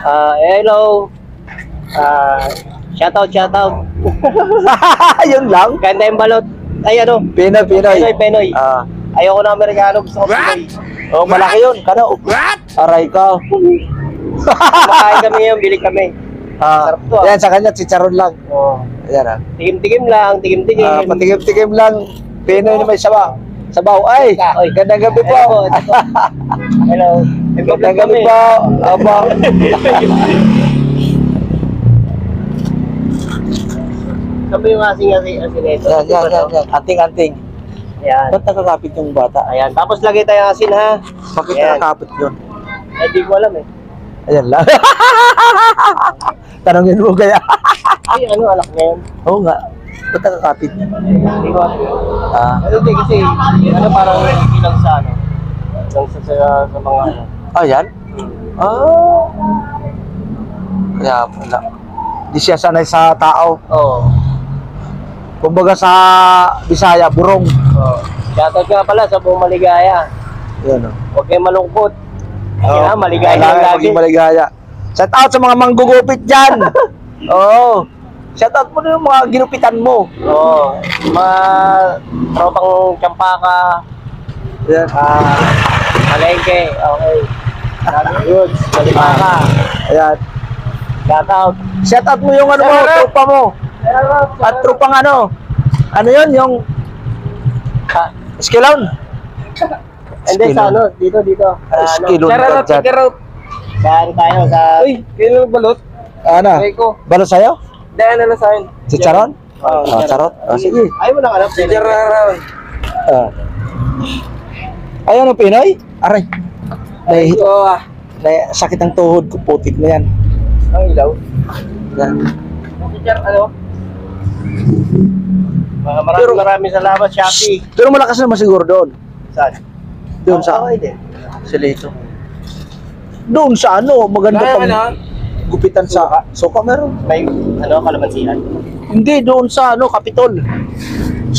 Hello. Shoutout. Yun lang. Ganda yung balot. Ay, ano? Pinoy. Ayoko na Amerikano. Gusto ko Pinoy. Oh, malaki yun. Kano? Aray ka. Makain kami yun. Bili kami. Sarap to, Yan, sa kanya, chicharon lang. Ayan, Tigim-tigim lang. patigim-tigim lang. Pinoy na may sabaw. Ay, gandang gabi po. Hello. Gandang gabi po. Aba. Sabi yung asin ito. Yan. Anting. Ayan. Ba't nakakapit yung bata? Ayan. Tapos lagay tayo ng asin, ha? Bakit Ayan. nakakapit yun? Di ko alam, eh. Ayan lang. Tanongin mo kaya. Ay, ano, anak niya yun? Oo nga. Ba't nakakapit? Di ko alam. Ah. Hindi kasi, ano parang ilang sa ano? Ilang sa mga ano. Ayan? Kaya pala. Di siya sanay sa tao. Oo. Kumbaga sa Bisaya, burong. Oo. Shoutout nga pala sa buong maligaya. Yan o. Huwag kayong malungkot. Kailangan maligaya lang lagi. Maging maligaya. Shout out sa mga manggugupit dyan. Oo. Shout out mo na yung mga ginupitan mo. Oo. Mga tropang Champaka, Yan. Palengke, okay. Goods, Malipaka. Ayan. Shoutout. Shout out mo yung ano mo, trupa mo. At trupang ano? Ano yun? Yung Skilon? Hindi sa ano, dito. Skilon. Saan tayo sa... Uy, kailan balot? Ano? Ko. Balo sa'yo? Dahil na sa akin. Chicharon? Charot? Sige. Ayaw mo lang alam. Chicharon. Ayun ang Pinoy? Aray. Oo Sakit ang tuhod ko, putik na yan. Ang ilaw. Yan. Chichar, ano? Maraming salamat, Shopee. Pero malakas naman siguro doon. Saan? Doon sa... Okay din. Sila ito. Doon sa ano, maganda Kaya pang gupitan sa suka meron. May ano, kalamansihan? Hindi, doon sa ano, Kapitol. 100.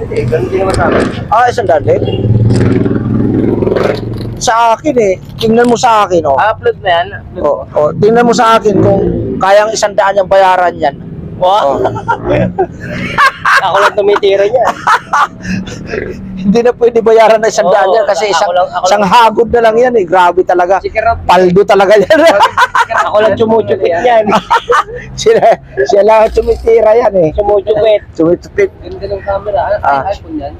Hindi, ganun din naman sa akin. 100 din. Sa akin tingnan mo sa akin Upload na yan. tingnan mo sa akin kung kayang 100 yung bayaran yan. Wow. Ako lang tumitira niya. Hindi na pwede bayaran na 100 yan kasi isang hagod na lang yan grabe talaga. Paldo talaga yan. Ako lang chumuchupit yan. Siya lang tumitira yan Chumuchupit. Ganda ng camera. iPhone yan.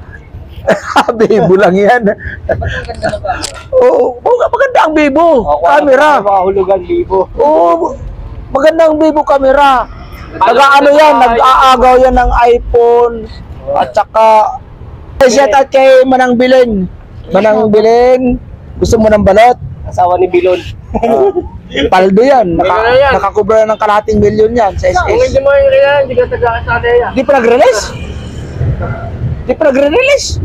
Bibo lang yan. Ba't ang ganda ng camera? Oo, maganda ang Bibo. Camera. Makahulugan libo. Oo, maganda ang Bibo camera. Nag-ano yan, nag-aagaw yan ng iPhone. At saka, shout out kay Manang Bilin. Manang Bilin, gusto mo ng balot? Asawa ni Bilon. Paldo yan. Nakakubra ng kalahating milyon yan sa Kung SS. hindi mo yung kailangan, hindi ka taga-kasada yan. Di pa nag-release? Di pa nag-release?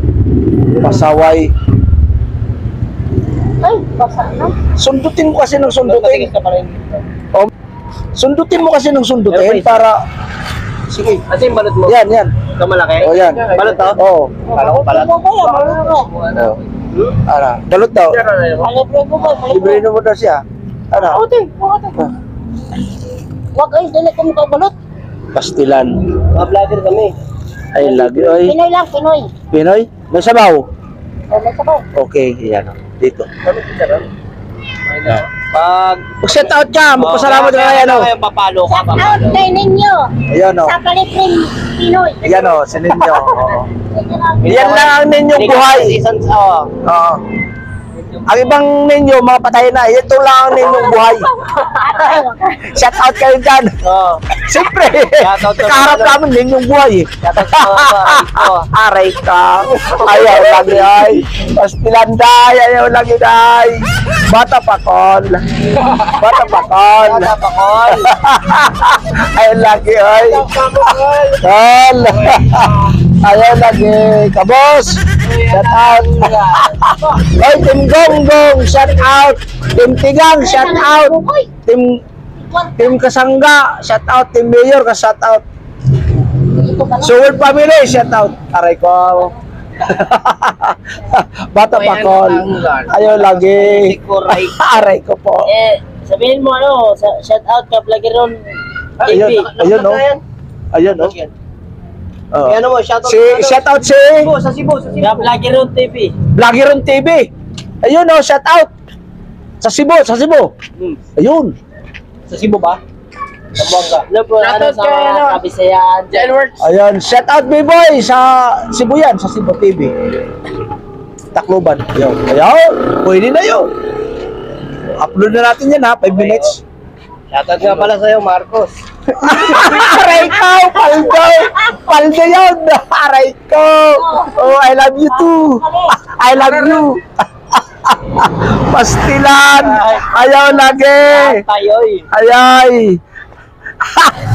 Pasaway. Ay, basa na. Sundutin mo kasi ng sundutin. Sundutin mo kasi ng sundutin para... Sige. Kasi yung balot mo? Yan. Ito malaki? O yan. Balot to? Oo. Kala ko balot. Ano? Balot daw. Libre mo ba? Libre mo daw siya. Ano? Wag ay, dili ko mukha balot. Pastilan. Mga vlogger kami. Ay, lagi. Oy. Pinoy lang, Pinoy. Pinoy? May sabaw? O, may sabaw. Okay. Yan. Dito. Pag... Mag-shout out ka. Magpasalamat ka kaya Papalo ka. Shout out kay ninyo. Ayan Sa Paliprim, Pinoy. Ayan si Ninyo. Yan lang ang ninyong buhay. Oo. Ang ibang ninyo, mga patay na. Ito lang ang ninyong buhay. Shout out kayo dyan. Siyempre. Nakaharap namin ninyong buhay. Aray ka. Ayaw lagi ay. Pastilanday. Ayaw lagi ay. Bata pakol. Ayaw lagi ay. Kol. Ayaw lagi. Kabos. Shout out. Oy, Team Gonggong, shout out. Team Tigang, shout out. Team Kasangga, shout out. Team Mayor, shout out. Suword Family, shout out. Aray ko. Bata pa kol. Ayaw lagi. Aray ko po. Sabihin mo shout out ka Vloggeron Ayun, TV. ayun, no? Ayun, no? Oh. Ano mo, shoutout Shout out si sa Cebu. Ka Vloggeron TV. Vloggeron TV. Ayun, no? Shout out. Sa Cebu. Ayun. Sa Cebu ba? Zamboanga. Ano po, Shoutout sa kay, mga kabisayaan dyan. Jailworks. Ayun, shout out B-boy sa Cebu yan, sa Cebu TV. Tacloban. Ayun, pwede na yun. Upload na natin yan ha, 5 minutes. Shoutout nga pala sa'yo, Marcos. Aray ko, paldo. Paldo yun. Aray ko. Oh, I love you too. I love you. Pastilan. Ayaw lagi. Tayoy. Ayay.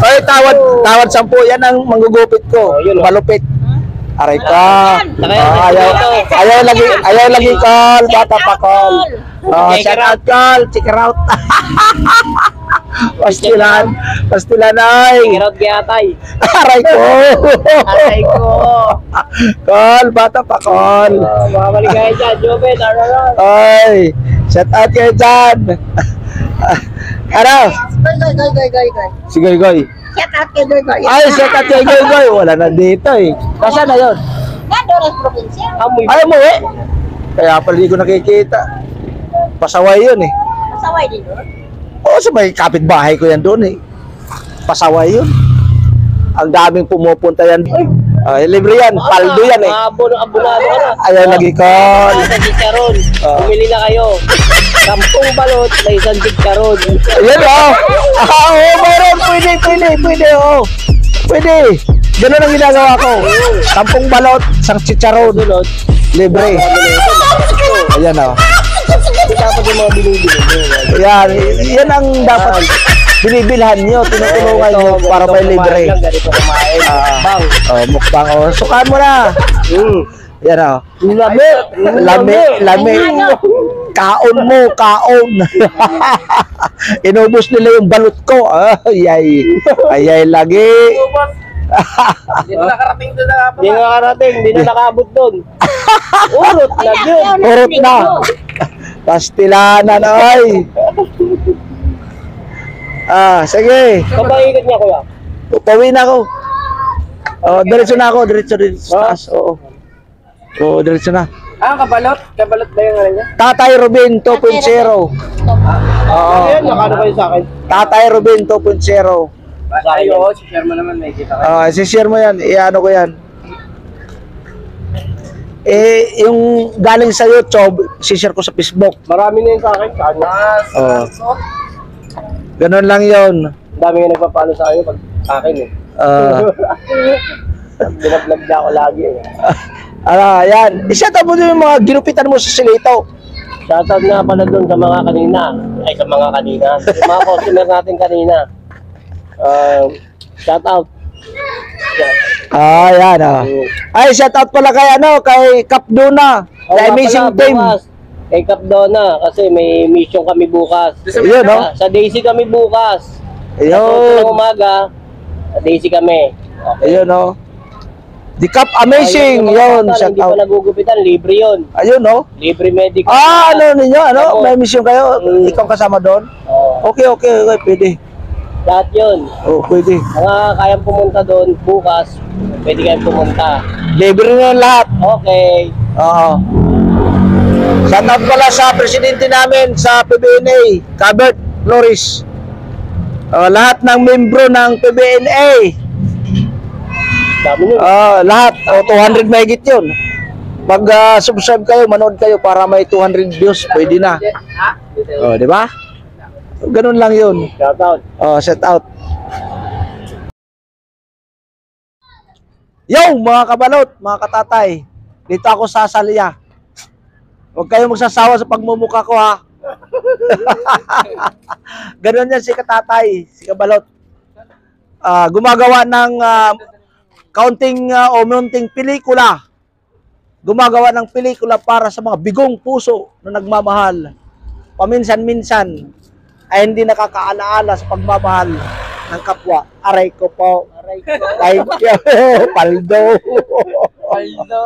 Oy, tawad 10. Yan ang manggugupit ko. Malupit. Aray ka. Ayaw lagi call. Bata pa call. Oh, shout out call. Check her out. Pastilan ay. Kirot Giatay. Aray ko. Aray ko. Call, bata pa call. Babalik kayo dyan, Jobet. Ay, shout out kayo dyan. Ano? Goy. Si Goy Goy. Shout out kay Goy. Ay, shout out kay Goy Goy. Wala na dito eh. Kasi na yun? Nandun ang probinsya. Ayaw mo eh. Kaya pala di ko nakikita. Pasaway yun eh. Masaway din doon. Oo, sa may kapitbahay ko yan doon eh. Pasaway yun. Ang daming pumupunta yan. Libre yan, paldo yan eh. Abonado ka na. Ayaw lagi call. Sa chicharon. Bumili na kayo. 10 balot, may 1 chicharon. Ayan oh. Oo, meron. Pwede oh. Pwede. Ganun ang ginagawa ko. 10 balot, 1 chicharon. Libre. Ayan oh. Hindi dapat yung mga binibili nyo. Yan ang dapat binibilhan nyo, tinutulungan nyo para may libre. Ganito kumain. Bang. Mukbang oh. Sukaan mo na. Yan oh. Lami. Kaon mo. Inubos nila yung balot ko. Ayay lagi. Hindi na nakarating doon na. Hindi na nakabot doon. Urot na yun. Urot na. Pastilanan ay. Sige. Kapaikot niya kuya. Pauwi na ako. Diretso na ako. Diretso taas. Oo. Diretso na. Kabalot? Kabalot ba yung ano niya? Tatay Ruben 2.0. Oo. Ayun, nakano kayo sa akin? Tatay Ruben 2.0. Ayo, share mo naman, may kita kayo. Si-share mo yan. Iano ko yan. Yung galing sa YouTube, si-share ko sa Facebook. Marami na yun sa akin. Ganon lang yun. Dami nga nagpapalo sa akin pag sa akin eh. Binablog na ako lagi eh. Yan. I-shoutout mo din yung mga ginupitan mo sa Silito. Shoutout nga pala doon sa mga kanina. Sa mga customer natin kanina. Shoutout. Yan Ay, shoutout pala kay Capdona. The Amazing Team. Kay Capdona kasi may mission kami bukas. Ayun, no? Sa Daisy kami bukas. Ayun. Sa umaga, sa Daisy kami. Okay. Ayun, no? The Cap Amazing. Yun, Hindi shoutout. pa nagugupitan, libre yun. Ayun, no? Libre medical. Ano ninyo? Ako. May mission kayo? Mm. Ikaw kasama doon? Oo. Okay, pwede. Lahat yun. Pwede. Mga kayang pumunta doon bukas, pwede kayong pumunta. Libre na yung lahat. Okay. Oo. Shoutout pala sa presidente namin sa PBNA, Cabert Flores. Lahat ng membro ng PBNA. Dami nun. Lahat. 200 mahigit yun. Pag subscribe kayo, manood kayo para may 200 views, pwede na. Di ba? Ganun lang yun. Shoutout. Shout out. Yo, mga kabalot, mga katatay. Dito ako sa Salya. Huwag kayong magsasawa sa pagmumukha ko ha. Ganun yan si katatay, si kabalot. Gumagawa ng kaunting o munting pelikula. Gumagawa ng pelikula para sa mga bigong puso na nagmamahal. Paminsan-minsan ay hindi nakakaalaala sa pagmamahal ng kapwa. Aray ko po. Thank you. Paldo. Paldo.